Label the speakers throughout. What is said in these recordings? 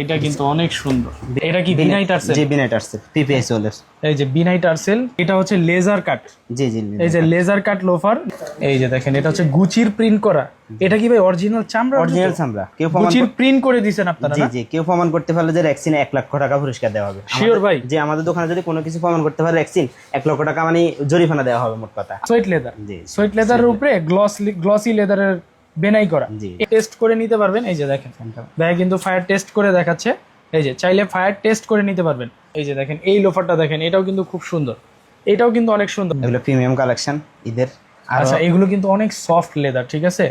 Speaker 1: এটা কিন্তু অনেক সুন্দর। এটা কি বিনাইট আর্সেল?
Speaker 2: জি বিনাইট আর্সেল পিপিএস ওলের।
Speaker 1: এই যে বিনাইট আর্সেল, এটা হচ্ছে লেজার কাট।
Speaker 2: জি জি
Speaker 1: এই যে লেজার কাট লোফার, এই যে দেখেন এটা হচ্ছে গুচির প্রিন্ট করা। এটা কি ভাই অরিজিনাল চামড়া?
Speaker 2: অরিজিনাল চামড়া। কেউ
Speaker 1: গুচির প্রিন্ট করে দিবেন আপনারা?
Speaker 2: জি জি, কেউ প্রমাণ করতে পারলে যে রেক্সিনে 1 লক্ষ টাকা পুরস্কার দেওয়া হবে।
Speaker 1: শিওর ভাই?
Speaker 2: যে আমাদের দোকানে যদি কোনো কিছু প্রমাণ করতে পারে রেক্সিন 1 লক্ষ টাকা মানে জরিমানা দেওয়া হবে মোট কথা।
Speaker 1: Sweat leather.
Speaker 2: জি
Speaker 1: সোয়েট লেদারের উপরে গ্লসি লেদারের বেনাই করা।
Speaker 2: জি
Speaker 1: টেস্ট করে নিতে পারবেন। এই যে দেখেন ভাই কিন্তু ফায়ার টেস্ট করে দেখাচ্ছে। এই যে চাইলে ফায়ার টেস্ট করে নিতে পারবেন। এই যে দেখেন এই লোফারটা দেখেন, এটাও কিন্তু খুব সুন্দর, এটাও কিন্তু অনেক সুন্দর।
Speaker 2: এগুলো প্রিমিয়াম কালেকশন ঈদের।
Speaker 1: আচ্ছা এগুলো কিন্তু অনেক সফট লেদার, ঠিক আছে,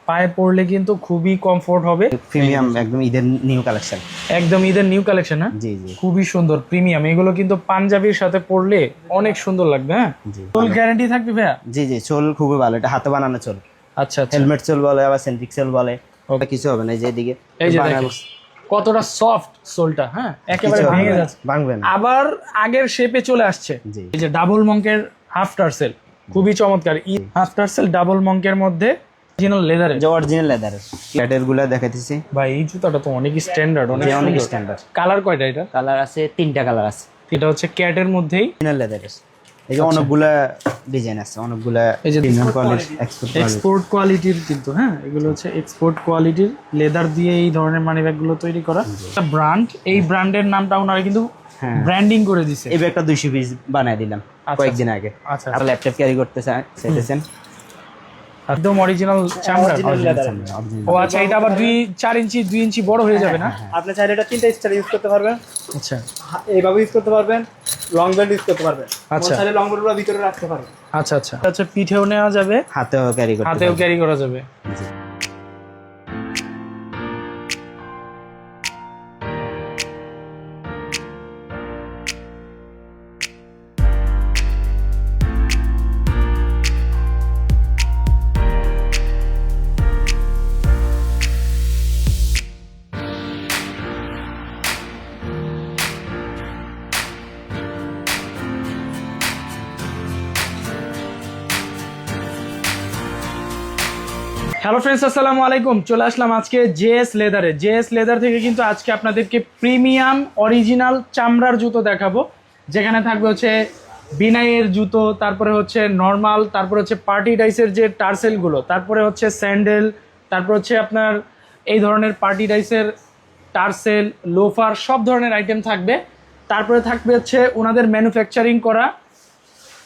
Speaker 1: পায়ে পড়লে কিন্তু খুবই কমফোর্ট হবে।
Speaker 2: প্রিমিয়াম একদম ঈদের নিউ কালেকশন,
Speaker 1: একদম ঈদের নিউ কালেকশন। হ্যাঁ
Speaker 2: জি জি
Speaker 1: খুবই সুন্দর প্রিমিয়াম। এগুলো কিন্তু পাঞ্জাবির সাথে পরলে অনেক সুন্দর লাগবে। হ্যাঁ
Speaker 2: জি
Speaker 1: ফুল গ্যারান্টি থাকবে ভাইয়া?
Speaker 2: জি জি, চোল খুবই ভালো, এটা হাতে বানানো চোল।
Speaker 1: আচ্ছা আচ্ছা,
Speaker 2: হেলমেট চোল বলে আবার সেন্ট্রিক চোল বলে, ওটা কিছু হবে না। এই যে এদিকে
Speaker 1: এই যে দেখেন কতটা সফট সোলটা। হ্যাঁ একেবারে
Speaker 2: কিছু
Speaker 1: ভেঙে
Speaker 2: হবে না,
Speaker 1: যাচ্ছে,
Speaker 2: ভাঙবে না।
Speaker 1: আবার আগের শেপে চলে আসছে।
Speaker 2: জি
Speaker 1: এই যে ডাবল মঙ্কের হাফ টার্সেল, খুবই চমৎকার। হাফ টার্সেল ডাবল মঙ্কের মধ্যে অরিজিনাল লেদারের।
Speaker 2: যে অরিজিনাল লেদারের ক্যাটের গুলা দেখাইতেছি
Speaker 1: ভাই এই জুতাটা তো অনেক স্ট্যান্ডার্ড, অনেক
Speaker 2: অনেক
Speaker 1: সুন্দর।
Speaker 2: স্ট্যান্ডার্ড।
Speaker 1: কালার কয়টা এটা?
Speaker 2: কালার আছে 3টা কালার আছে।
Speaker 1: এটা হচ্ছে ক্যাটের মধ্যেই
Speaker 2: অরিজিনাল লেদারের। এই যে অনেকগুলা ডিজাইন আছে, অনেকগুলা
Speaker 1: এই যে
Speaker 2: premium quality, export quality.
Speaker 1: Export কোয়ালিটির কিন্তু। হ্যাঁ এগুলো হচ্ছে এক্সপোর্ট কোয়ালিটির লেদার দিয়ে এই ধরনের মানি ব্যাগ গুলো তৈরি করা। একটা ব্র্যান্ড, এই ব্র্যান্ডের নামটা ওনারা কিন্তু ব্র্যান্ডিং করে দিছে।
Speaker 2: এই ব্যাগটা 200 পিস বানায় দিলাম কয়েকদিন আগে।
Speaker 1: আচ্ছা
Speaker 2: আর ল্যাপটপ ক্যারি করতে চাইতেছেন,
Speaker 1: একদম অরিজিনাল চামড়া। ও আচ্ছা, এটা আবার 2-4 ইঞ্চি 2 ইঞ্চি বড় হয়ে যাবে না?
Speaker 3: আপনি চাইলে এটা 3টা স্টাইল ইউজ করতে পারবেন।
Speaker 1: আচ্ছা
Speaker 3: এইভাবে ইউজ করতে পারবেন, লং বেল্ট ইউজ করতে পারবেন।
Speaker 1: আচ্ছা
Speaker 3: চাইলে লং বেল্টগুলো ভিতরে রাখতে পারবেন।
Speaker 1: আচ্ছা আচ্ছা আচ্ছা, পিঠেও নেওয়া যাবে,
Speaker 2: হাতেও ক্যারি করতে
Speaker 1: হাতেও ক্যারি করা যাবে।
Speaker 2: জি।
Speaker 1: হ্যালো ফ্রেন্ডস, আসসালামু আলাইকুম। চলে আসলাম আজকে জেএস লেদারে। জেএস লেদার থেকে কিন্তু আজকে আপনাদেরকে প্রিমিয়াম অরিজিনাল চামড়ার জুতো দেখাবো, যেখানে থাকবে হচ্ছে বিনাইয়ের জুতো, তারপরে হচ্ছে নর্মাল, তারপরে হচ্ছে পার্টি ডাইসের যে টার্সেলগুলো, তারপরে হচ্ছে স্যান্ডেল, তারপর হচ্ছে আপনার এই ধরনের পার্টি ডাইসের টার্সেল, লোফার, সব ধরনের আইটেম থাকবে। তারপরে থাকবে হচ্ছে ওনাদের ম্যানুফ্যাকচারিং করা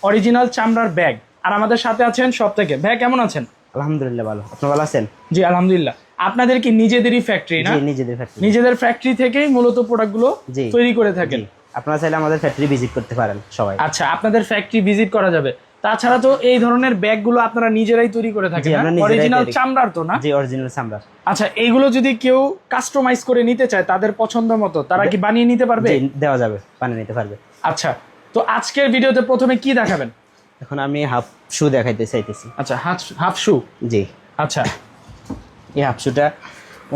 Speaker 1: অরিজিনাল চামড়ার ব্যাগ। আর আমাদের সাথে আছেন সব থেকে। ভাই কেমন আছেন?
Speaker 2: আলহামদুলিল্লাহ ভালো, আপনি ভালো আছেন?
Speaker 1: জি আলহামদুলিল্লাহ। আপনাদের কি নিজেদেরই ফ্যাক্টরি না?
Speaker 2: জি নিজেদের ফ্যাক্টরি।
Speaker 1: নিজেদের ফ্যাক্টরি থেকেই মূলত প্রোডাক্টগুলো
Speaker 2: জি
Speaker 1: তৈরি করে থাকেন?
Speaker 2: জি। আপনারা চাইলে আমাদের ফ্যাক্টরি ভিজিট করতে পারেন সবাই।
Speaker 1: আচ্ছা, আপনাদের ফ্যাক্টরি ভিজিট করা যাবে। তাছাড়া তো এই ধরনের ব্যাগগুলো আপনারা নিজেরাই তৈরি করে থাকেন,
Speaker 2: জি, আমরা নিজেরাই
Speaker 1: অরিজিনাল
Speaker 2: তৈরি।
Speaker 1: চামড়ার তো না?
Speaker 2: জি অরিজিনাল চামড়ার।
Speaker 1: আচ্ছা, এইগুলো যদি কেউ কাস্টমাইজ করে নিতে চায় তাদের পছন্দ মতো, তারা কি বানিয়ে নিতে পারবে?
Speaker 2: জি দেওয়া যাবে, বানিয়ে নিতে পারবে।
Speaker 1: আচ্ছা, তো আজকের ভিডিওতে প্রথমে কি দেখাবেন?
Speaker 2: এখন আমি হাফ শু দেখাইতে চাইতেছি।
Speaker 1: আচ্ছা, হাফ শু।
Speaker 2: জি
Speaker 1: আচ্ছা,
Speaker 2: এই হাফ শুটা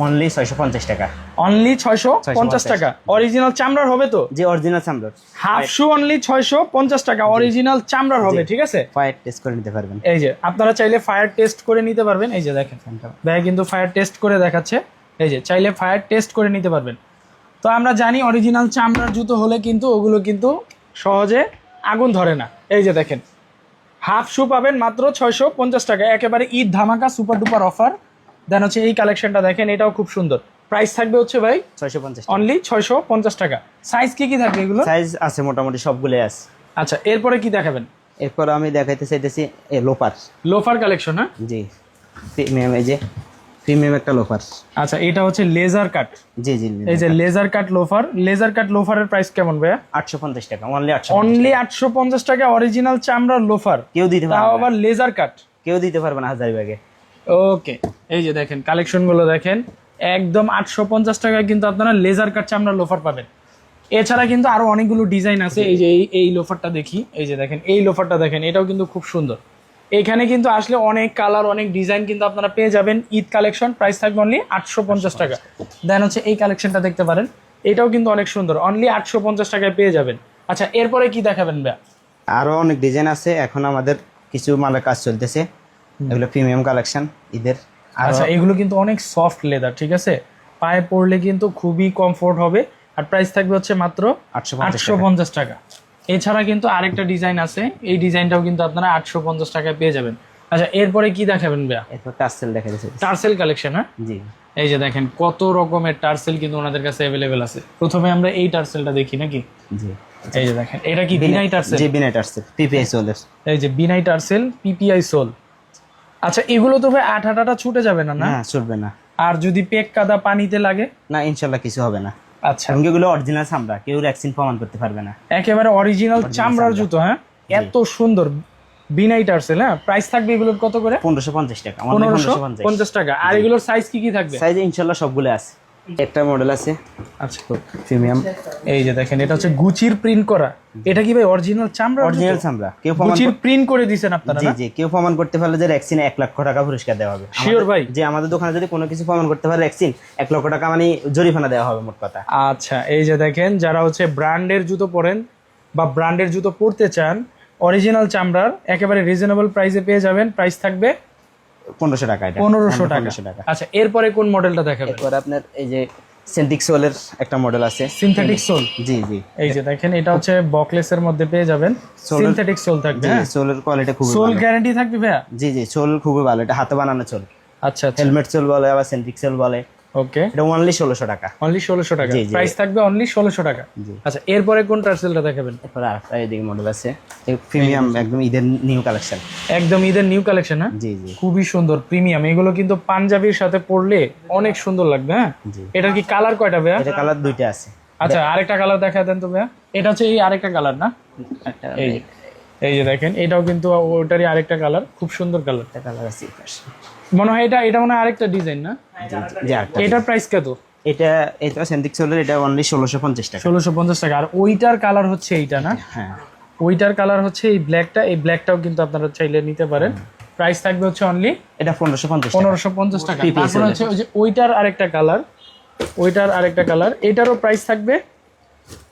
Speaker 2: অনলি 650 টাকা।
Speaker 1: অনলি 650 টাকা। অরিজিনাল চামড়ার হবে তো?
Speaker 2: জি অরিজিনাল চামড়ার।
Speaker 1: হাফ শু অনলি 650 টাকা, অরিজিনাল চামড়ার হবে, ঠিক আছে?
Speaker 2: ফায়ার টেস্ট করে নিতে পারবেন।
Speaker 1: এই যে আপনারা চাইলে ফায়ার টেস্ট করে নিতে পারবেন। এই যে দেখেন ভাই কিন্তু ফায়ার টেস্ট করে দেখাচ্ছে। এই যে চাইলে ফায়ার টেস্ট করে নিতে পারবেন। তো আমরা জানি অরিজিনাল চামড়ার জুতো হলে কিন্তু ওগুলো কিন্তু সহজে আগুন ধরে না। এই যে দেখেন হাফ শু পাবেন মাত্র 650 টাকা, একেবারে ঈদ ধামাকা সুপার ডুপার অফার। দেন হচ্ছে এই কালেকশনটা দেখেন, এটাও খুব সুন্দর। প্রাইস থাকবে হচ্ছে ভাই
Speaker 2: 650
Speaker 1: অনলি 650 টাকা। সাইজ কি কি থাকবে এগুলো?
Speaker 2: সাইজ আছে মোটামুটি সবগুলোই আছে।
Speaker 1: আচ্ছা, এরপরে কি দেখাবেন?
Speaker 2: এরপর আমি দেখাইতে চাইতেছি লোফার।
Speaker 1: Loafer collection. হ্যাঁ
Speaker 2: জি প্রিমিয়াম, এই যে প্রিমিয়াম একটা লোফার।
Speaker 1: আচ্ছা, এটা হচ্ছে লেজার কাট।
Speaker 2: জি জি
Speaker 1: এই যে laser cut loafer. Laser cut লোফারের প্রাইস কেমন ভাইয়া?
Speaker 2: 850 টাকা, অনলি 850।
Speaker 1: অনলি 850 টাকা অরিজিনাল চামড়ার লোফার,
Speaker 2: কেউ দিতে পারবে
Speaker 1: তাও
Speaker 2: না,
Speaker 1: আবার লেজার কাট।
Speaker 2: কেউ দিতে পারবে না হাজার ব্যাগে।
Speaker 1: ওকে, এই যে দেখেন কালেকশন গুলো দেখেন, একদম 850 টাকায় কিন্তু আপনারা লেজার কাট চামড়ার লোফার পাবেন। এছাড়া কিন্তু আরো অনেকগুলো ডিজাইন আছে। এই যে এই লোফারটা দেখি, এই যে দেখেন এই লোফারটা দেখেন, এটাও কিন্তু খুব সুন্দর। এখানে কিন্তু আসলে অনেক কালার, অনেক ডিজাইন কিন্তু আপনারা পেয়ে যাবেন। ঈদ কালেকশন, প্রাইস থাকবে অনলি 850 টাকা। দেন হচ্ছে এই কালেকশনটা দেখতে পারেন, এটাও কিন্তু অনেক সুন্দর, অনলি 850 টাকায় পেয়ে যাবেন। আচ্ছা, এরপরে কি দেখাবেন ভাইয়া?
Speaker 2: আরো অনেক ডিজাইন আছে, এখন আমাদের কিছু মালের কাজ চলতেছে, এগুলো প্রিমিয়াম কালেকশন ঈদের।
Speaker 1: আচ্ছা, এগুলো কিন্তু অনেক সফট লেদার, ঠিক আছে, পায়ে পড়লে কিন্তু খুবই কমফোর্ট হবে। আর প্রাইস থাকবে হচ্ছে মাত্র 850 টাকা। এছাড়া কিন্তু আরেকটা ডিজাইন আছে, এই ডিজাইনটাও কিন্তু আপনারা 850 টাকায় পেয়ে যাবেন। আচ্ছা, এরপরে কি দেখাবেন ভাইয়া?
Speaker 2: এরপর টার্সেল দেখা যাচ্ছে।
Speaker 1: টার্সেল কালেকশন, হ্যাঁ
Speaker 2: জি
Speaker 1: এই যে দেখেন কত রকমের টার্সেল কিন্তু ওনাদের কাছে অ্যাভেলেবেল আছে। প্রথমে আমরা এই টার্সেলটা দেখি নাকি?
Speaker 2: জি
Speaker 1: এই যে দেখেন, এটা কি বিনাই টার্সেল?
Speaker 2: জি বিনাই টার্সেল, পিপিআই সোলের।
Speaker 1: এই যে বিনাই টার্সেল, পিপিআই সোল। আচ্ছা, এগুলো তো ভাই আঠাটা ছুটে যাবে না? না
Speaker 2: না, চলবে না।
Speaker 1: আর যদি পেক কাদা পানিতে লাগে?
Speaker 2: না, ইনশাল্লাহ কিছু হবে না।
Speaker 1: আচ্ছা,
Speaker 2: কারণ কি এগুলো অরিজিনাল চামড়া, কেউ ভ্যাকসিন প্রমাণ করতে পারবে না।
Speaker 1: একেবারে অরিজিনাল চামড়ার জুতো, হ্যাঁ এত সুন্দর বিনাই টার্সেল। হ্যাঁ, প্রাইস থাকবে এগুলোর কত করে?
Speaker 2: 1550 টাকা।
Speaker 1: 1550 টাকা। আর এগুলোর সাইজ কি কি থাকবে?
Speaker 2: সাইজে ইনশাল্লাহ সবগুলো আছে। একটা মডেল আছে
Speaker 1: আচ্ছা
Speaker 2: প্রিমিয়াম।
Speaker 1: এই যে দেখেন, এটা হচ্ছে গুচির প্রিন্ট করা। এটা কি ভাই অরিজিনাল চামড়া?
Speaker 2: অরিজিনাল চামড়া। কেউ প্রমাণ
Speaker 1: গুচির প্রিন্ট করে দিবেন আপনারা?
Speaker 2: জি জি, কেউ প্রমাণ করতে পারলে যে ভ্যাকসিন 1 লক্ষ টাকা পুরস্কার দেওয়া হবে।
Speaker 1: শিওর ভাই?
Speaker 2: যে আমাদের দোকানে যদি কোনো কিছু প্রমাণ করতে পারে ভ্যাকসিন 1 লক্ষ টাকা মানে জরিমানা দেওয়া হবে মোট কথা।
Speaker 1: আচ্ছা, এই যে দেখেন, যারা হচ্ছে ব্র্যান্ডের জুতো পরেন বা ব্র্যান্ডের জুতো পরতে চান, অরিজিনাল চামড়ার একেবারে রিজনেবল প্রাইসে পেয়ে যাবেন। প্রাইস থাকবে
Speaker 2: 1500 টাকা। এটা
Speaker 1: 1500 টাকা।
Speaker 2: 1500 টাকা।
Speaker 1: আচ্ছা, এরপরে কোন মডেলটা দেখাবেন?
Speaker 2: এরপর আপনার এই যে সিনথেটিক সোলের একটা মডেল আছে।
Speaker 1: Synthetic soul?
Speaker 2: জি জি,
Speaker 1: এই যে দেখেন, এটা হচ্ছে বকলেসের মধ্যে পেয়ে যাবেন। সিনথেটিক সোল থাকবে।
Speaker 2: জি,
Speaker 1: হ্যাঁ,
Speaker 2: সোলের কোয়ালিটি খুবই
Speaker 1: সোল
Speaker 2: ভালো।
Speaker 1: গ্যারান্টি থাকবে ভাইয়া?
Speaker 2: জি জি, সোল খুবই ভালো। এটা হাতে বানানো সোল।
Speaker 1: আচ্ছা আচ্ছা,
Speaker 2: হেলমেট সোল বলে, আবার সিনথেটিক সোল বলে।
Speaker 1: ওকে,
Speaker 2: এটা অনলি 1600 টাকা।
Speaker 1: অনলি 1600 টাকা।
Speaker 2: জি, জি।
Speaker 1: প্রাইস থাকবে অনলি 1600 টাকা।
Speaker 2: জি।
Speaker 1: আচ্ছা, এরপরে কোন টার্সেলটা দেখাবেন?
Speaker 2: এরপর আরেকটা এদিকে মডেল আছে, প্রিমিয়াম একদম ঈদের নিউ কালেকশন।
Speaker 1: একদম ঈদের নিউ কালেকশন। হ্যাঁ,
Speaker 2: জি জি
Speaker 1: খুবই সুন্দর প্রিমিয়াম। এগুলো কিন্তু পাঞ্জাবির সাথে পরলে অনেক সুন্দর লাগবে। হ্যাঁ,
Speaker 2: জি।
Speaker 1: এটার কি কালার কয়টা ভাইয়া?
Speaker 2: এটা কালার দুইটা আছে।
Speaker 1: আচ্ছা, আরেকটা কালার দেখা দেন তো ভাইয়া। এটা হচ্ছে এই আরেকটা কালার না?
Speaker 2: একটা
Speaker 1: এই যে, এই যে দেখেন, এটাও কিন্তু ওটারই আরেকটা কালার, খুব সুন্দর কালার।
Speaker 2: একটা কালার আছে এই পাশে।
Speaker 1: মনে হয় এটা মনে হয় আরেকটা ডিজাইন না?
Speaker 2: জি জি, আরেকটা।
Speaker 1: এটার প্রাইস কত?
Speaker 2: এটা সিনথেটিক সোলের, এটা অনলি 1650 টাকা।
Speaker 1: 1650 টাকা। আর ওইটার কালার হচ্ছে এইটা না?
Speaker 2: হ্যাঁ,
Speaker 1: ওইটার কালার হচ্ছে এই ব্ল্যাকটা। এই ব্ল্যাকটাও কিন্তু আপনারা চাইলে নিতে পারেন। প্রাইস থাকবে হচ্ছে অনলি
Speaker 2: এটা 1550 টাকা।
Speaker 1: 1550 টাকা।
Speaker 2: PPS
Speaker 1: তারপর হচ্ছে ওই যে ওইটার আরেকটা কালার, ওইটার আরেকটা কালার, এটারও প্রাইস থাকবে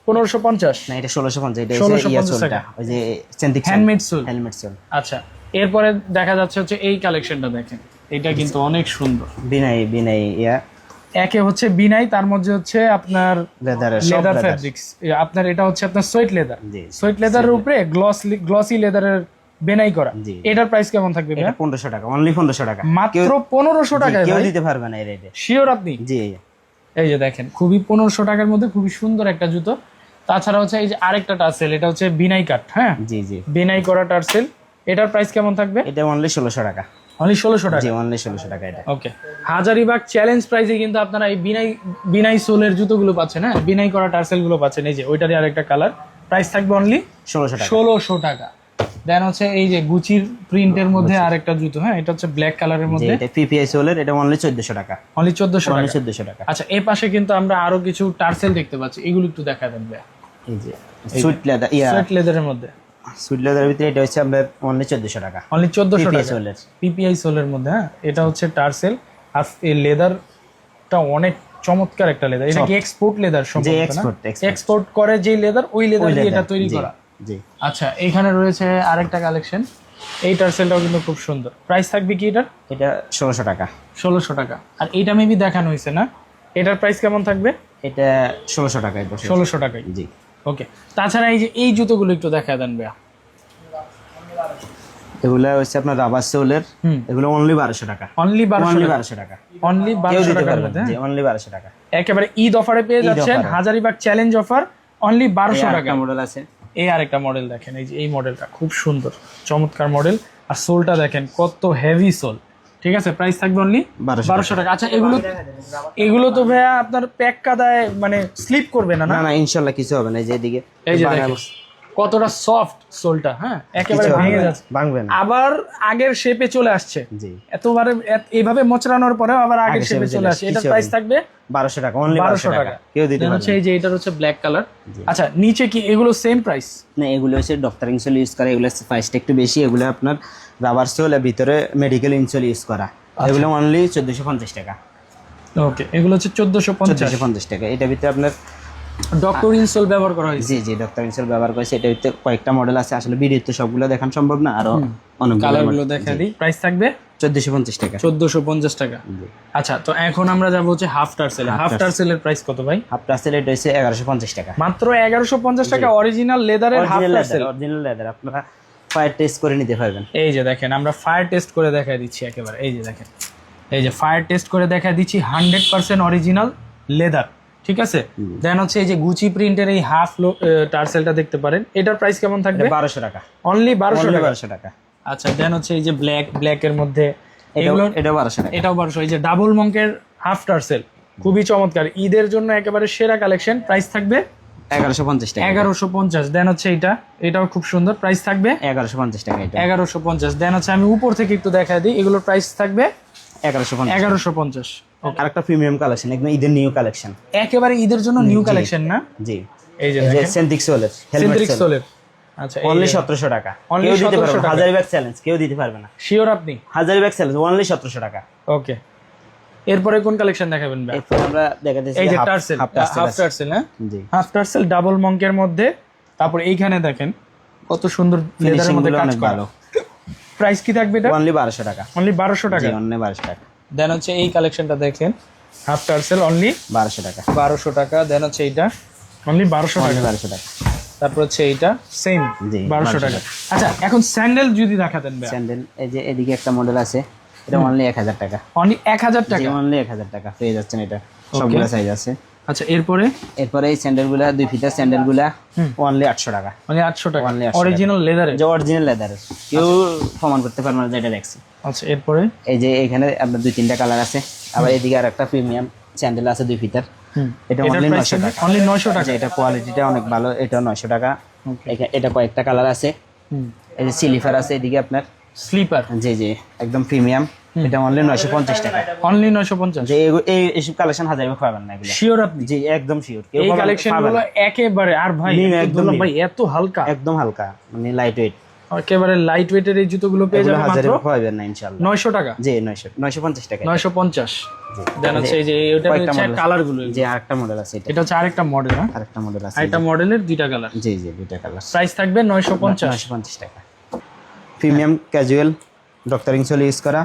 Speaker 1: 1550।
Speaker 2: না, এটা 1650। এটা
Speaker 1: 1650
Speaker 2: সোলটা,
Speaker 1: টাকা।
Speaker 2: ওই যে synthetic
Speaker 1: handmade sole.
Speaker 2: Helmet sole.
Speaker 1: আচ্ছা, এরপরে দেখা যাচ্ছে হচ্ছে এই কালেকশনটা দেখেন, এটা কিন্তু অনেক সুন্দর।
Speaker 2: বিনাই বিনাই ইয়া
Speaker 1: একে হচ্ছে বিনাই, তার মধ্যে হচ্ছে আপনার
Speaker 2: লেদারের
Speaker 1: লেদার ফ্যাব্রিক্স। আপনার এটা হচ্ছে আপনার সোয়েট লেদার।
Speaker 2: জি।
Speaker 1: সোয়েট লেদারের উপরে গ্লসি লেদারের বেনাই করা।
Speaker 2: জি।
Speaker 1: এটার প্রাইস কেমন থাকবে ভাই?
Speaker 2: এটা 1500 টাকা, অনলি 1500 টাকা।
Speaker 1: মাত্র 1500 টাকায়
Speaker 2: কেউ
Speaker 1: ভাই?
Speaker 2: দিতে পারবে না এই রেটে।
Speaker 1: শিওর আপনি?
Speaker 2: জি।
Speaker 1: এই যে দেখেন, খুবই 1500 টাকার মধ্যে খুবই সুন্দর একটা জুতো। তাছাড়া হচ্ছে এই যে আরেকটা টার্সেল, এটা হচ্ছে বিনাই কাট। হ্যাঁ,
Speaker 2: জি জি,
Speaker 1: বিনাই করা টার্সেল। এটার প্রাইস কেমন থাকবে?
Speaker 2: এটা অনলি 1600 টাকা।
Speaker 1: অনলি 1600 টাকা।
Speaker 2: জি, অনলি 1600 টাকা এটা।
Speaker 1: ওকে, হাজারিবাগ চ্যালেঞ্জ প্রাইসে কিন্তু আপনারা এই বিনাই সোলের জুতোগুলো পাচ্ছেন। হ্যাঁ, বিনাই করা টার্সেল গুলো পাচ্ছেন। এই যে ওইটারই আরেকটা কালার। প্রাইস থাকবে অনলি
Speaker 2: 1600 টাকা।
Speaker 1: 1600 টাকা। দেন হচ্ছে এই যে গুচির প্রিন্টের মধ্যে আরেকটা জুতো। হ্যাঁ, এটা হচ্ছে ব্ল্যাক কালারের
Speaker 2: জি,
Speaker 1: মধ্যে।
Speaker 2: এটা পিপিআই সোলের, এটা অনলি 1400 টাকা।
Speaker 1: অনলি 1400
Speaker 2: অনলি
Speaker 1: টাকা।
Speaker 2: 1400 টাকা।
Speaker 1: আচ্ছা, এই পাশে কিন্তু আমরা আরো কিছু টার্সেল দেখতে পাচ্ছি, এগুলো একটু দেখা দেন ভাই।
Speaker 2: এই যে সুইট লেদার,
Speaker 1: সোয়েট লেদারের মধ্যে।
Speaker 2: সুইট লেদারের ভিতরে এটা হচ্ছে আপনার অনলি 1400 টাকা।
Speaker 1: অনলি 1400
Speaker 2: PPI
Speaker 1: টাকা
Speaker 2: সোলের।
Speaker 1: পিপিআই সোলের মধ্যে। হ্যাঁ, এটা হচ্ছে টার্সেল। আর এই লেদারটা অনেক চমৎকার একটা লেদার। এটা কি এক্সপোর্ট লেদার
Speaker 2: যে
Speaker 1: সম্ভবত?
Speaker 2: এক্সপোর্ট
Speaker 1: এক্সপোর্ট করে যে লেদার, ওই লেদার দিয়ে এটা তৈরি করা।
Speaker 2: জি।
Speaker 1: আচ্ছা, এখানে রয়েছে আরেকটা কালেকশন। এই টার্সেলটাও কিন্তু খুব সুন্দর। প্রাইস থাকবে কি এটার?
Speaker 2: এটা 1600 টাকা।
Speaker 1: 1600 টাকা। আর এইটা মেবি দেখানো হয়েছে না? এটার প্রাইস কেমন থাকবে?
Speaker 2: এটা 1600 টাকা। এটা
Speaker 1: 1600 টাকায়।
Speaker 2: জি।
Speaker 1: ওকে, তাছাড়া এই যে এই জুতোগুলো একটু দেখা দেন ভাইয়া।
Speaker 2: এগুলা হচ্ছে আপনার রাবার সোলের, এগুলো অনলি 1200 টাকা।
Speaker 1: অনলি 1200
Speaker 2: 1200 টাকা।
Speaker 1: অনলি
Speaker 2: কেউ
Speaker 1: 1200
Speaker 2: দিতে
Speaker 1: টাকার
Speaker 2: পারবে
Speaker 1: মধ্যে।
Speaker 2: না। জি, অনলি 1200 টাকা।
Speaker 1: একেবারে ঈদ অফারে পেয়ে
Speaker 2: ঈদ
Speaker 1: যাচ্ছেন।
Speaker 2: অফারে।
Speaker 1: হাজারিবাগ চ্যালেঞ্জ অফার অনলি 1200 টাকা।
Speaker 2: মডেল আছে।
Speaker 1: এই আরেকটা মডেল দেখেন, এই যে এই মডেলটা খুব সুন্দর, চমৎকার মডেল। আর সোলটা দেখেন কত হেভি সোল। ঠিক আছে, প্রাইস থাকবে অনলি 1200 টাকা। আচ্ছা, এগুলো তো ভাইয়া আপনার প্যাক কাদায় মানে স্লিপ করবে না?
Speaker 2: না না, ইনশাআল্লাহ কিছু হবে না। এই যে এদিকে
Speaker 1: এই যে দেখেন কতটা সফট সোলটা। হ্যাঁ, একেবারে ভেঙে যাচ্ছে,
Speaker 2: ভাঙবে না।
Speaker 1: আবার আগের শেপে চলে আসছে।
Speaker 2: জি।
Speaker 1: এতবারে এইভাবে মোচড়ানোর পরেও আবার আগের শেপে চলে আসছে। এটা প্রাইস থাকবে
Speaker 2: 1200 টাকা, অনলি 1200 টাকা। কেউ দিতে পারবে
Speaker 1: হচ্ছে এই যে এটার হচ্ছে ব্ল্যাক কালার। আচ্ছা, নিচে কি এগুলো সেম প্রাইস?
Speaker 2: না, এগুলো হচ্ছে ডক্টর ইনসোল ইউজ করা। এগুলো প্রাইসটা একটু বেশি। এগুলো আপনার রাবার সোল এর ভিতরে মেডিকেল ইনসোল ইউজ করা। এগুলো অনলি 1450 টাকা।
Speaker 1: ওকে, এগুলো হচ্ছে 1450
Speaker 2: 1450 টাকা। এটার ভিতরে আপনার
Speaker 1: ডক্টর ইনসোল ব্যবহার করা হয়েছে।
Speaker 2: জি জি, ডক্টর ইনসোল ব্যবহার করেছে। এটার ভিতরে কয়েকটা মডেল আছে। আসলে ভিডিওতে সবগুলো দেখানো সম্ভব না, আরো অনেক
Speaker 1: কালারগুলো দেখা দিই। প্রাইস থাকবে
Speaker 2: 1450 টাকা।
Speaker 1: 1450 টাকা। আচ্ছা, তো এখন আমরা যাবো হচ্ছে হাফ টার্সেল। হাফ টার্সেলের প্রাইস কত ভাই?
Speaker 2: হাফ টার্সেল এটা হচ্ছে 1150 টাকা।
Speaker 1: মাত্র 1150 টাকা অরিজিনাল লেদারের হাফ টার্সেল।
Speaker 2: অরিজিনাল লেদার, আপনারা ফায়ার টেস্ট করে নিতে পারবেন।
Speaker 1: এই যে দেখেন, আমরা ফায়ার টেস্ট করে দেখাই দিচ্ছি একেবারে। এই যে দেখেন, এই যে ফায়ার টেস্ট করে দেখাই দিচ্ছি 100% অরিজিনাল লেদার, ঠিক আছে। দেন হচ্ছে এই যে গুচি প্রিন্টের এই হাফ টার্সেলটা দেখতে পারেন, এটার প্রাইস কেমন থাকবে?
Speaker 2: 1200 টাকা।
Speaker 1: অনলি 1200 টাকা।
Speaker 2: 1200 টাকা।
Speaker 1: আচ্ছা, দেন হচ্ছে এই যে ব্ল্যাকের মধ্যে
Speaker 2: এটাও 1200 টাকা।
Speaker 1: এটাও 1200। এই যে ডাবল মঙ্কের হাফ টার্সেল, খুবই চমৎকার, ঈদের জন্য একেবারে সেরা কালেকশন। প্রাইস থাকবে
Speaker 2: 1150 টাকা।
Speaker 1: 1150। দেন হচ্ছে এটাও খুব সুন্দর, প্রাইস থাকবে
Speaker 2: 1150 টাকা। এটা
Speaker 1: 1150। দেন হচ্ছে আমি উপর থেকে একটু দেখাই দিই, এগুলোর প্রাইস থাকবে
Speaker 2: 1150।
Speaker 1: 1150।
Speaker 2: আরেকটা প্রিমিয়াম কালেকশন, একদম ঈদের নিউ কালেকশন,
Speaker 1: একেবারে ঈদের জন্য নিউ কালেকশন না?
Speaker 2: জি।
Speaker 1: এই যে
Speaker 2: সেন্ট্রিক সোলের
Speaker 1: সেন্ট্রিক সোলের। আচ্ছা,
Speaker 2: অনলি 1700 টাকা।
Speaker 1: Only
Speaker 2: কেউ দিতে
Speaker 1: 1700
Speaker 2: পারবে না,
Speaker 1: টাকা।
Speaker 2: হাজার ব্যাগ চ্যালেঞ্জ কেউ দিতে পারবে না।
Speaker 1: শিওর আপনি?
Speaker 2: হাজার ব্যাগ চ্যালেঞ্জ অনলি 1700 টাকা।
Speaker 1: ওকে, এরপরে কোন কালেকশন দেখাবেন ভাই?
Speaker 2: এরপর আমরা দেখাতেছি
Speaker 1: এই যে টার্সেল, হাফ টার্সেল, হ্যাঁ
Speaker 2: জি।
Speaker 1: হাফ টার্সেল ডাবল মঙ্কের মধ্যে। তারপর এইখানে দেখেন কত সুন্দর লেদারের মধ্যে কাজ
Speaker 2: অনেক
Speaker 1: করা।
Speaker 2: ভালো।
Speaker 1: প্রাইস কি থাকবে এটা?
Speaker 2: অনলি 1200 টাকা।
Speaker 1: অনলি 1200 টাকা।
Speaker 2: জি, অনলি 1200 টাকা।
Speaker 1: দেন হচ্ছে এই কালেকশনটা দেখেন, হাফ টার্সেল অনলি
Speaker 2: 1200 টাকা।
Speaker 1: 1200 টাকা। দেন হচ্ছে এইটা অনলি 1200
Speaker 2: অনলি
Speaker 1: টাকা।
Speaker 2: 1200 টাকা।
Speaker 1: তারপর হচ্ছে এইটা সেম
Speaker 2: জি,
Speaker 1: 1200 টাকা। আচ্ছা, এখন স্যান্ডেল যদি দেখাতেন ভাই?
Speaker 2: স্যান্ডেল এই যে এদিকে একটা মডেল আছে, এটা অনলি 1000 টাকা।
Speaker 1: অনলি 1000
Speaker 2: জি,
Speaker 1: টাকা।
Speaker 2: অনলি 1000 টাকা পেয়ে যাচ্ছেন। এটা সবগুলা সাইজ আছে।
Speaker 1: আচ্ছা, এরপরে
Speaker 2: এরপরে এই স্যান্ডেলগুলা 2 ফিটার স্যান্ডেলগুলা অনলি 800 টাকা।
Speaker 1: অনলি 800 টাকা।
Speaker 2: Only 800
Speaker 1: অরিজিনাল লেদারে?
Speaker 2: যে অরিজিনাল লেদারের, কেউ প্রমাণ করতে পারবে না যে এটা দেখছি।
Speaker 1: আচ্ছা, এরপরে
Speaker 2: এই যে এখানে আপনার 2-3টা কালার আছে। আবার এদিকে আর একটা প্রিমিয়াম স্যান্ডেল আছে 2 ফিটার, এটা অনলি 900 টাকা।
Speaker 1: অনলি 900 টাকা।
Speaker 2: আচ্ছা, এটা কোয়ালিটিটা অনেক ভালো, এটা 900 টাকা। এটা কয়েকটা কালার আছে। এই যে স্লিপার আছে এদিকে আপনার,
Speaker 1: স্লিপার।
Speaker 2: জি জি, একদম প্রিমিয়াম, এটা অনলি 950 টাকা।
Speaker 1: অনলি 950।
Speaker 2: যে এইসব কালেকশন হাজার পাবেন না এগুলো।
Speaker 1: শিওর আপনি?
Speaker 2: জি, একদম শিওর।
Speaker 1: এই কালেকশনগুলো একেবারে, আর ভাই
Speaker 2: একদম
Speaker 1: ভাই এত হালকা,
Speaker 2: একদম হালকা, মানে লাইট ওয়েট,
Speaker 1: একেবারে লাইট ওয়েটের এই জুতোগুলো পেয়ে যাবেন মাত্র
Speaker 2: হাজারে পাবেন না ইনশাআল্লাহ।
Speaker 1: 900 টাকা।
Speaker 2: জি, 950 টাকা।
Speaker 1: 950। দেন হচ্ছে এই যে এটা হচ্ছে কালারগুলো।
Speaker 2: যে আরেকটা মডেল আছে,
Speaker 1: এটা হচ্ছে আরেকটা মডেল, হ্যাঁ
Speaker 2: আরেকটা মডেল আছে,
Speaker 1: আরেকটা মডেলের দুইটা কালার।
Speaker 2: জি জি, দুইটা কালার।
Speaker 1: প্রাইস থাকবে 950।
Speaker 2: 950 টাকা। Premium casual doctoring soul use করা,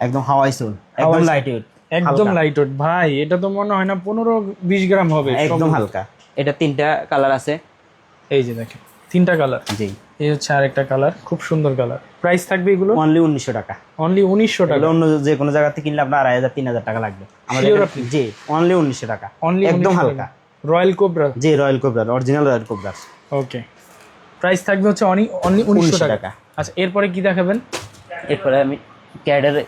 Speaker 2: একদম হাওয়াই সোল, একদম লাইট ওয়েট,
Speaker 1: একদম লাইট ওয়েট ভাই। এটা তো মনে হয় না 15-20 গ্রাম হবে,
Speaker 2: একদম হালকা। এটা 3টা কালার আছে।
Speaker 1: এই যে দেখেন 3টা কালার।
Speaker 2: জি,
Speaker 1: এই হচ্ছে আরেকটা কালার, খুব সুন্দর কালার। প্রাইস থাকবে এগুলো
Speaker 2: অনলি 1900 টাকা।
Speaker 1: অনলি 1900 টাকা।
Speaker 2: অন্য যে কোনো জায়গা থেকে কিনলে আপনার 2500-3000 টাকা লাগবে। আমাদের জি, অনলি 1900 টাকা।
Speaker 1: অনলি
Speaker 2: একদম হালকা।
Speaker 1: Royal cobra.
Speaker 2: জি, royal cobra, original royal cobra.
Speaker 1: Okay, price থাকবে হচ্ছে অনলি 1900 টাকা। আচ্ছা, এরপরে কি দেখাবেন?
Speaker 2: এরপরে আমি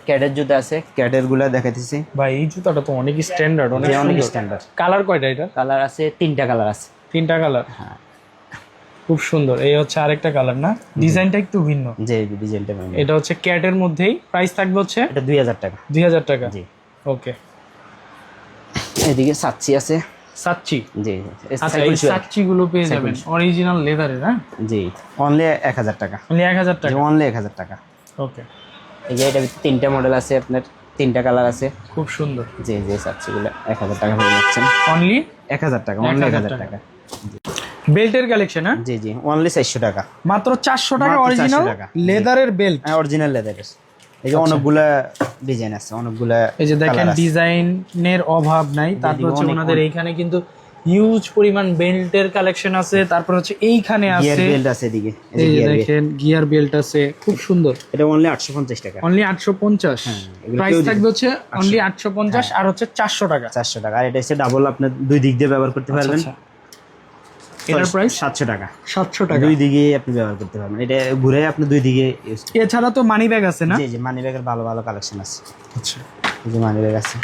Speaker 2: ক্যাডের জুতা আছে, ক্যাডের গুলা দেখাইতেছি।
Speaker 1: ভাই এই জুতাটা তো অনেক স্ট্যান্ডার্ড, অনেক
Speaker 2: স্ট্যান্ডার্ড।
Speaker 1: কালার কয়টা এটা?
Speaker 2: কালার আছে 3টা কালার আছে।
Speaker 1: 3টা কালার,
Speaker 2: হ্যাঁ,
Speaker 1: খুব সুন্দর। এই হচ্ছে আরেকটা কালার না, ডিজাইনটা একটু ভিন্ন।
Speaker 2: জি, ডিজাইনটা ভিন্ন।
Speaker 1: এটা হচ্ছে ক্যাটের মধ্যেই। প্রাইস থাকবে হচ্ছে
Speaker 2: এটা 2000 টাকা।
Speaker 1: 2000 টাকা।
Speaker 2: জি।
Speaker 1: ওকে,
Speaker 2: এদিকে সাচ্চি আছে।
Speaker 1: সাচ্চি।
Speaker 2: জি,
Speaker 1: আচ্ছা, এই সাচ্চি গুলো পেয়ে যাবেন অরিজিনাল লেদারের, হ্যাঁ
Speaker 2: জি, অনলি 1000 টাকা।
Speaker 1: অনলি 1000 টাকা।
Speaker 2: অনলি 1000 টাকা।
Speaker 1: ওকে,
Speaker 2: এই যে এটা 3টা মডেল আছে আপনার, 3টা কালার আছে।
Speaker 1: খুব সুন্দর।
Speaker 2: জি জি, সাচ্চিগুলো 1000 টাকা পেয়ে যাচ্ছেন।
Speaker 1: অনলি
Speaker 2: 1000 টাকা, অনলি 1000 টাকা।
Speaker 1: বেল্টের কালেকশন, হ্যাঁ
Speaker 2: জি জি, অনলি 400 টাকা।
Speaker 1: মাত্র 400 টাকা।
Speaker 2: মাত্র
Speaker 1: অরিজিনাল
Speaker 2: 400 টাকা।
Speaker 1: লেদারের বেল্ট,
Speaker 2: হ্যাঁ, অরিজিনাল লেদারের। এই যে অনেকগুলা ডিজাইন আছে, অনেকগুলা।
Speaker 1: এই যে দেখেন,
Speaker 2: colour আছে।
Speaker 1: ডিজাইনের অভাব নাই। তারপর হচ্ছে ওনাদের এইখানে কিন্তু হিউজ পরিমাণ বেল্টের কালেকশন আছে। তারপর হচ্ছে এইখানে
Speaker 2: গিয়ার
Speaker 1: আছে,
Speaker 2: বেল্ট আছে এদিকে।
Speaker 1: এই যে দেখেন গিয়ার বেল্ট আছে, খুব সুন্দর।
Speaker 2: এটা অনলি 850 টাকা।
Speaker 1: অনলি 850।
Speaker 2: এগুলো
Speaker 1: প্রাইস
Speaker 2: কেউ
Speaker 1: থাকবে হচ্ছে অনলি 850 আর হচ্ছে 400 টাকা।
Speaker 2: 400 টাকা। আর এটা হচ্ছে ডাবল, আপনি দুই দিক দিয়ে ব্যবহার করতে পারবেন।
Speaker 1: আচ্ছা, এটার প্রাইস
Speaker 2: 700 টাকা।
Speaker 1: 700 টাকা।
Speaker 2: দুই দিকে আপনি ব্যবহার করতে পারবেন, এটা ঘুরে আপনি দুই দিকে ইউজ করতে।
Speaker 1: এছাড়া তো মানি ব্যাগ আছে না?
Speaker 2: জি জি, মানি ব্যাগের ভালো ভালো কালেকশন আছে।
Speaker 1: আচ্ছা,
Speaker 2: এই যে মানি ব্যাগ আছে,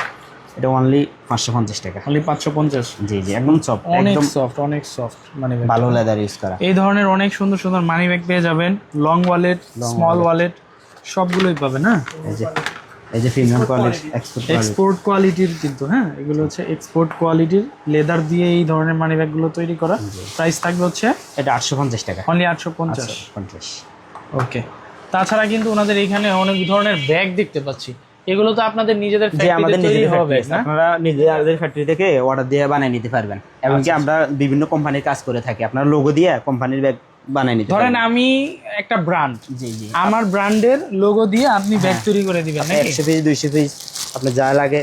Speaker 2: এটা অনলি 550 টাকা।
Speaker 1: অনলি 550।
Speaker 2: জি জি, একদম সফট,
Speaker 1: অনেক
Speaker 2: একদম
Speaker 1: সফট, অনেক সফট মানি ব্যাগ।
Speaker 2: ভালো লেদার ইউজ করা।
Speaker 1: এই ধরনের অনেক সুন্দর সুন্দর মানি ব্যাগ পেয়ে যাবেন। লং ওয়ালেট, স্মল ওয়ালেট সবগুলোই পাবেন। হ্যাঁ,
Speaker 2: এই যে প্রিমিয়াম কোয়ালিটি,
Speaker 1: এক্সপোর্ট কোয়ালিটির কিন্তু, হ্যাঁ এগুলো হচ্ছে এক্সপোর্ট কোয়ালিটির লেদার দিয়ে এই ধরনের মানি ব্যাগগুলো তৈরি করা। প্রাইস থাকবে হচ্ছে
Speaker 2: এটা 850 টাকা।
Speaker 1: অনলি 850।
Speaker 2: 50।
Speaker 1: ওকে, তাছাড়া কিন্তু ওনাদের এখানে অনেক ধরনের ব্যাগ দেখতে পাচ্ছি। এগুলো তো আপনাদের নিজেদের
Speaker 2: যে আমাদের
Speaker 1: ফ্যাক্টরিতে তৈরি
Speaker 2: নিজেদের
Speaker 1: হবে
Speaker 2: ফ্যাক্টরি,
Speaker 1: না?
Speaker 2: আপনারা নিজেদের ফ্যাক্টরি থেকে অর্ডার দিয়ে বানিয়ে নিতে পারবেন। এমনকি আমরা বিভিন্ন কোম্পানির কাজ করে থাকি, আপনার লোগো দিয়ে কোম্পানির ব্যাগ বানাই নিতে
Speaker 1: ধরেন আমি একটা ব্র্যান্ড,
Speaker 2: জি জি
Speaker 1: আমার ব্র্যান্ডের লোগো দিয়ে আপনি ব্যাগ তৈরি করে দিবেন নাকি?
Speaker 2: 100 পিস 200 পিস আপনার যা লাগে।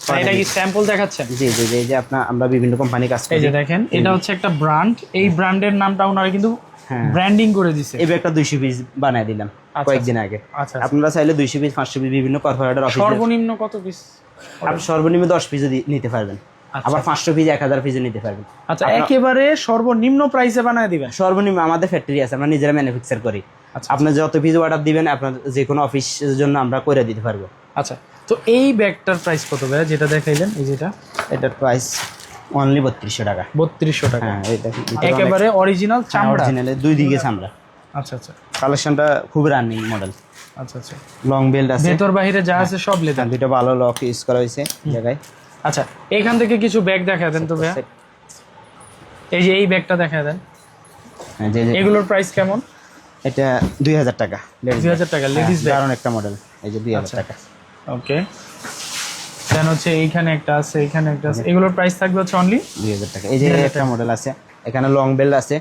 Speaker 1: আর এটা কি স্যাম্পল দেখাচ্ছেন?
Speaker 2: জি জি জি, এই যে আপনার আমরা বিভিন্ন কোম্পানি কাজ
Speaker 1: এই
Speaker 2: করি।
Speaker 1: যে দেখেন এটা হচ্ছে একটা ব্র্যান্ড, এই ব্র্যান্ডের নামটা ওনারা কিন্তু
Speaker 2: হ্যাঁ।
Speaker 1: ব্র্যান্ডিং করে দিছে।
Speaker 2: এই ব্যাগটা 200 পিস বানাই দিলাম কয়েকদিন আগে।
Speaker 1: আচ্ছা
Speaker 2: আপনারা চাইলে 200 পিস 500 পিস বিভিন্ন কর্পোরেটর অফিসে
Speaker 1: সর্বনিম্ন কত পিস?
Speaker 2: আপনি সর্বনিম্ন 10 পিসও নিতে পারবেন, আবার 500 পিস 1000 পিসও নিতে পারবেন।
Speaker 1: আচ্ছা, একেবারে সর্বনিম্ন প্রাইসে বানায় দিবেন?
Speaker 2: সর্বনিম্ন আমাদের ফ্যাক্টরি আছে, আমরা নিজেরা ম্যানুফ্যাকচার করি। আপনি যত পিস অর্ডার দিবেন আপনার যে কোনো অফিসের জন্য আমরা করে দিতে পারবো।
Speaker 1: আচ্ছা, তো এই ব্যাগটার প্রাইস কত ভাইয়া যেটা দেখাইলেন? এই যেটা
Speaker 2: এটার প্রাইস অনলি 3200 টাকা।
Speaker 1: 3200 টাকা।
Speaker 2: হ্যাঁ, এটা
Speaker 1: একেবারে অরিজিনাল চামড়া?
Speaker 2: অরিজিনালে দুই দিকে চামড়া।
Speaker 1: আচ্ছা আচ্ছা
Speaker 2: কালেকশনটা খুব রানিং মডেল।
Speaker 1: আচ্ছা আচ্ছা,
Speaker 2: লং বেল্ট আছে,
Speaker 1: ভেতর বাইরে যা আছে সব লেদার।
Speaker 2: দুটো ভালো লক ইউজ করা হয়েছে জায়গায়।
Speaker 1: আচ্ছা, এখান থেকে কিছু ব্যাগ দেখা দেন তো ভাইয়া। এই যে এই ব্যাগটা দেখা দেন,
Speaker 2: হ্যাঁ, যে
Speaker 1: এগুলোর প্রাইস কেমন?
Speaker 2: এটা 2000 টাকা।
Speaker 1: 2000 টাকা লেডিস ব্যাগ।
Speaker 2: দারুণ একটা মডেল, এই যে 2000 টাকা।
Speaker 1: ওকে, দেন হচ্ছে এইখানে একটা আছে, এইখানে একটা আছে, এগুলোর প্রাইস থাকবে হচ্ছে অনলি
Speaker 2: 2000 টাকা। এই যে একটা মডেল আছে, এখানে লং বেল্ট আছে,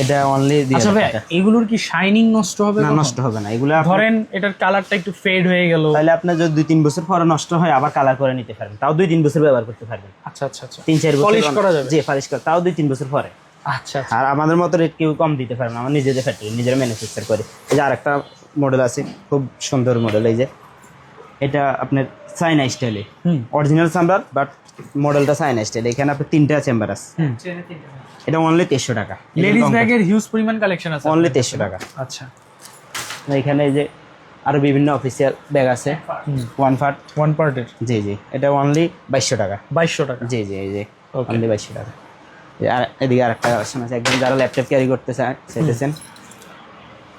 Speaker 2: এটা অনলি 2000
Speaker 1: আচ্ছা ভাইয়া,
Speaker 2: টাকা।
Speaker 1: এগুলোর কি শাইনিং নষ্ট হবে?
Speaker 2: না,
Speaker 1: কখন?
Speaker 2: নষ্ট হবে না এগুলো।
Speaker 1: ধরেন এটার কালারটা একটু ফেড হয়ে গেল,
Speaker 2: তাহলে আপনার যদি 2-3 বছর পরে নষ্ট হয় আবার কালার করে নিতে পারবেন, তাও 2-3 বছর ব্যবহার করতে পারবেন।
Speaker 1: আচ্ছা আচ্ছা আচ্ছা,
Speaker 2: 3-4 বছর
Speaker 1: পলিশ করা যাবে?
Speaker 2: জি, পলিশ করা, তাও 2-3 বছর পরে।
Speaker 1: আচ্ছা আচ্ছা,
Speaker 2: আর আমাদের মতো রেট কেউ কম দিতে পারে না, আমার নিজেদের ফ্যাক্টরি, নিজেরা ম্যানুফ্যাকচার করে। এই যে আরেকটা মডেল আছে, খুব সুন্দর মডেল। এই যে এটা আপনার চাইনা স্টাইলে, অরিজিনাল চামড়ার বাট মডেলটা চাইনা স্টাইলে। এখানে আপনার 3টা চেম্বার আছে, এটা অনলি 2300 টাকা।
Speaker 1: লেডিস ব্যাগের হিউজ পরিমাণ কালেকশন আছে
Speaker 2: অনলি 2300 টাকা।
Speaker 1: আচ্ছা,
Speaker 2: এখানে এই যে আরো বিভিন্ন অফিসিয়াল ব্যাগ আছে,
Speaker 1: ওয়ান পার্টের।
Speaker 2: জি জি, এটা অনলি 2200 টাকা।
Speaker 1: 2200 টাকা।
Speaker 2: জি জি, এই যে অনলি 2200 টাকা। আর এদিকে আরেকটা কালেকশন আছে, একদম যারা ল্যাপটপ ক্যারি করতে চাইতেছেন,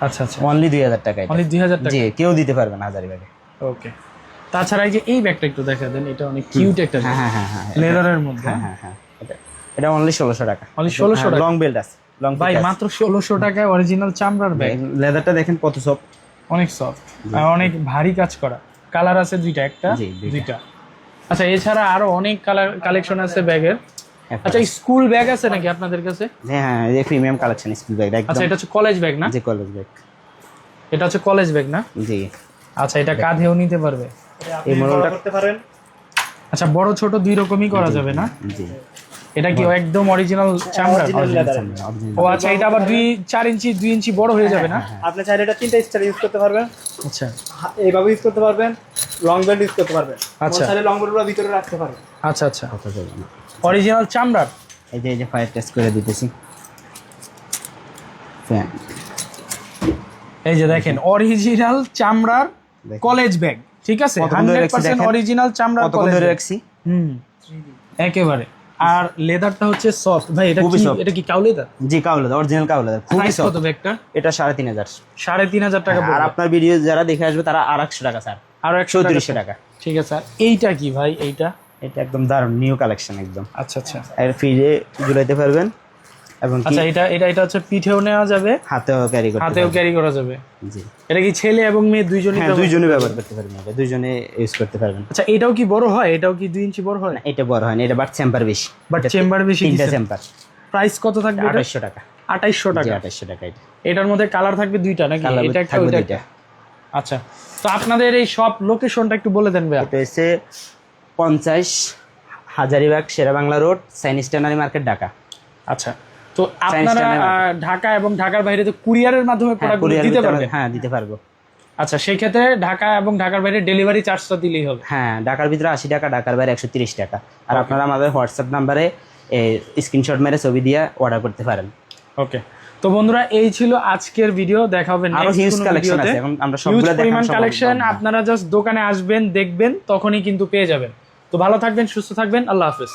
Speaker 1: আচ্ছা আচ্ছা,
Speaker 2: অনলি 2000 টাকা।
Speaker 1: অনলি 2000 টাকা।
Speaker 2: জি, কেউ দিতে পারবে না হাজারিবাগে।
Speaker 1: ওকে, তাছাড়া এই যে এই ব্যাগটা একটু দেখা দেন, এটা অনেক কিউট একটা,
Speaker 2: হ্যাঁ হ্যাঁ হ্যাঁ,
Speaker 1: লেদারের মধ্যে।
Speaker 2: হ্যাঁ হ্যাঁ হ্যাঁ, এটা অনলি 1600 টাকা।
Speaker 1: অনলি 1600 টাকা।
Speaker 2: লং বেল্ট আছে, লং
Speaker 1: ভাই মাত্র 1600 টাকায় অরিজিনাল চামড়ার ব্যাগ,
Speaker 2: লেদারটা দেখেন কত সফট,
Speaker 1: অনেক সফট আর অনেক ভারী কাজ করা। কালার আছে দুইটা, একটা
Speaker 2: জি, দুইটা।
Speaker 1: দুইটা। আচ্ছা, এছাড়া আরো অনেক কালেকশন আছে ব্যাগের। আচ্ছা, স্কুল ব্যাগ আছে নাকি আপনাদের কাছে?
Speaker 2: হ্যাঁ হ্যাঁ, এই প্রিমিয়াম কালেকশন স্কুল ব্যাগ একদম।
Speaker 1: আচ্ছা, এটা হচ্ছে কলেজ ব্যাগ না?
Speaker 2: জি, কলেজ ব্যাগ।
Speaker 1: এটা হচ্ছে কলেজ ব্যাগ না?
Speaker 2: জি,
Speaker 1: আচ্ছা, এটা কাঁধেও নিতে পারবে?
Speaker 2: এই মডেলটা
Speaker 3: করতে পারেন।
Speaker 1: আচ্ছা, বড় ছোট দুই রকমই করা যাবে না?
Speaker 2: জি,
Speaker 1: এটা কি একদম অরিজিনাল চামড়া? ও আচ্ছা, এটা আবার 4 ইঞ্চি 2 ইঞ্চি বড় হয়ে যাবে না?
Speaker 3: আপনি চাইলে এটা 3টা স্টাইল ইউজ করতে পারবেন,
Speaker 1: আচ্ছা
Speaker 3: এইভাবে ইউজ করতে পারবেন, লং বেল্ট ইউজ করতে পারবেন।
Speaker 1: আচ্ছা।
Speaker 3: চাইলে লং বেল্টগুলো ভিতরে রাখতে পারবেন।
Speaker 1: আচ্ছা আচ্ছা,
Speaker 2: কথা যাবে না।
Speaker 1: অরিজিনাল চামড়ার।
Speaker 2: এই যে ফায়ার টেস্ট করে দিতেছি। ফ্যান,
Speaker 1: এই যে দেখেন অরিজিনাল চামড়ার কলেজ ব্যাগ, ঠিক আছে?
Speaker 2: কত সুন্দর রাখছি
Speaker 1: 100%
Speaker 2: দেখেন।
Speaker 1: অরিজিনাল চামড়ার
Speaker 2: কত
Speaker 1: কলেজ
Speaker 2: ধরে
Speaker 1: ব্যাগ।
Speaker 2: রাখছি।
Speaker 1: একেবারে। আর লেদারটা হচ্ছে সফট। ভাই এটা
Speaker 2: খুবই
Speaker 1: কি,
Speaker 2: soft।
Speaker 1: এটা কি কাউ লেদার?
Speaker 2: জি, cow leather, original cow leather, খুবই
Speaker 1: প্রাইস
Speaker 2: সফট।
Speaker 1: কত ব্যাগটা?
Speaker 2: এটা 3500।
Speaker 1: 3500 টাকা
Speaker 2: আর
Speaker 1: পড়বে।
Speaker 2: আপনার ভিডিও যারা দেখে আসবে তারা আর 100 টাকা স্যার,
Speaker 1: আর
Speaker 2: 3400 টাকা।
Speaker 1: ঠিক আছে। আর এইটা কি ভাই? এইটা
Speaker 2: এটা একদম দারুণ নিউ কালেকশন একদম।
Speaker 1: আচ্ছা আচ্ছা
Speaker 2: এর ফ্রিজে ঝুলাইতে পারবেন এবং কি
Speaker 1: আচ্ছা, এটা হচ্ছে পিঠেও নেওয়া যাবে,
Speaker 2: হাতেও ক্যারি করতে
Speaker 1: হাতেও ক্যারি করা যাবে।
Speaker 2: পারবেন। জি,
Speaker 1: এটা কি ছেলে এবং মেয়ে দুইজনই?
Speaker 2: হ্যাঁ, দুইজনে ব্যবহার করতে পারবেন, এটা দুইজনে ইউজ করতে পারবেন।
Speaker 1: আচ্ছা, এটাও কি বড় হয়? এটাও কি 2 ইঞ্চি বড় হয়?
Speaker 2: না, এটা বড় হয় না, এটা বাট চেম্বার বেশি,
Speaker 1: বাট চেম্বার বেশি
Speaker 2: 3টা
Speaker 1: দিছেন।
Speaker 2: চেম্বার।
Speaker 1: প্রাইস কত থাকবে?
Speaker 2: 2800 টাকা।
Speaker 1: 2800
Speaker 2: জি,
Speaker 1: টাকা।
Speaker 2: 2800 টাকা। এটা
Speaker 1: এটার মধ্যে কালার থাকবে দুইটা নাকি?
Speaker 2: কালার
Speaker 1: এটা একটা,
Speaker 2: থাকবে
Speaker 1: ওইটা
Speaker 2: দুইটা।
Speaker 1: একটা। আচ্ছা, তো আপনাদের এই সব লোকেশনটা একটু বলে দেন ভাই।
Speaker 2: এটা হচ্ছে 50 হাজারিবাগ শেরেবাংলা রোড, সাইনিস ট্যানারি মার্কেট, ঢাকা।
Speaker 1: আচ্ছা, তো আপনারা ঢাকা এবং ঢাকার বাইরে তো কুরিয়ারের মাধ্যমে
Speaker 2: হ্যাঁ,
Speaker 1: প্রোডাক্ট
Speaker 2: courier
Speaker 1: দিতে
Speaker 2: দিতে
Speaker 1: পারবেন?
Speaker 2: হ্যাঁ, দিতে পারবো।
Speaker 1: আচ্ছা, সেই ক্ষেত্রে ঢাকা এবং ঢাকার বাইরে ডেলিভারি চার্জটা দিলেই হবে?
Speaker 2: হ্যাঁ, ঢাকার ভিতরে 80 টাকা, ঢাকার বাইরে 130 টাকা। আর আপনারা আমাদের হোয়াটসঅ্যাপ নাম্বারে স্ক্রিনশট মেরে ছবি দিয়ে অর্ডার করতে পারেন।
Speaker 1: ওকে, তো বন্ধুরা এই ছিল আজকের ভিডিও। দেখা হবে
Speaker 2: আরো
Speaker 1: নেক্সট
Speaker 2: হিউজ
Speaker 1: কোনো
Speaker 2: কালেকশন
Speaker 1: ভিডিওতে।
Speaker 2: আছে, এখন আমরা
Speaker 1: হিউজ
Speaker 2: সবগুলো
Speaker 1: পরিমাণ
Speaker 2: দেখানো
Speaker 1: কালেকশন, আপনারা জাস্ট দোকানে আসবেন, দেখবেন, তখনই কিন্তু পেয়ে যাবেন। তো ভালো থাকবেন, সুস্থ থাকবেন, আল্লাহ হাফেজ।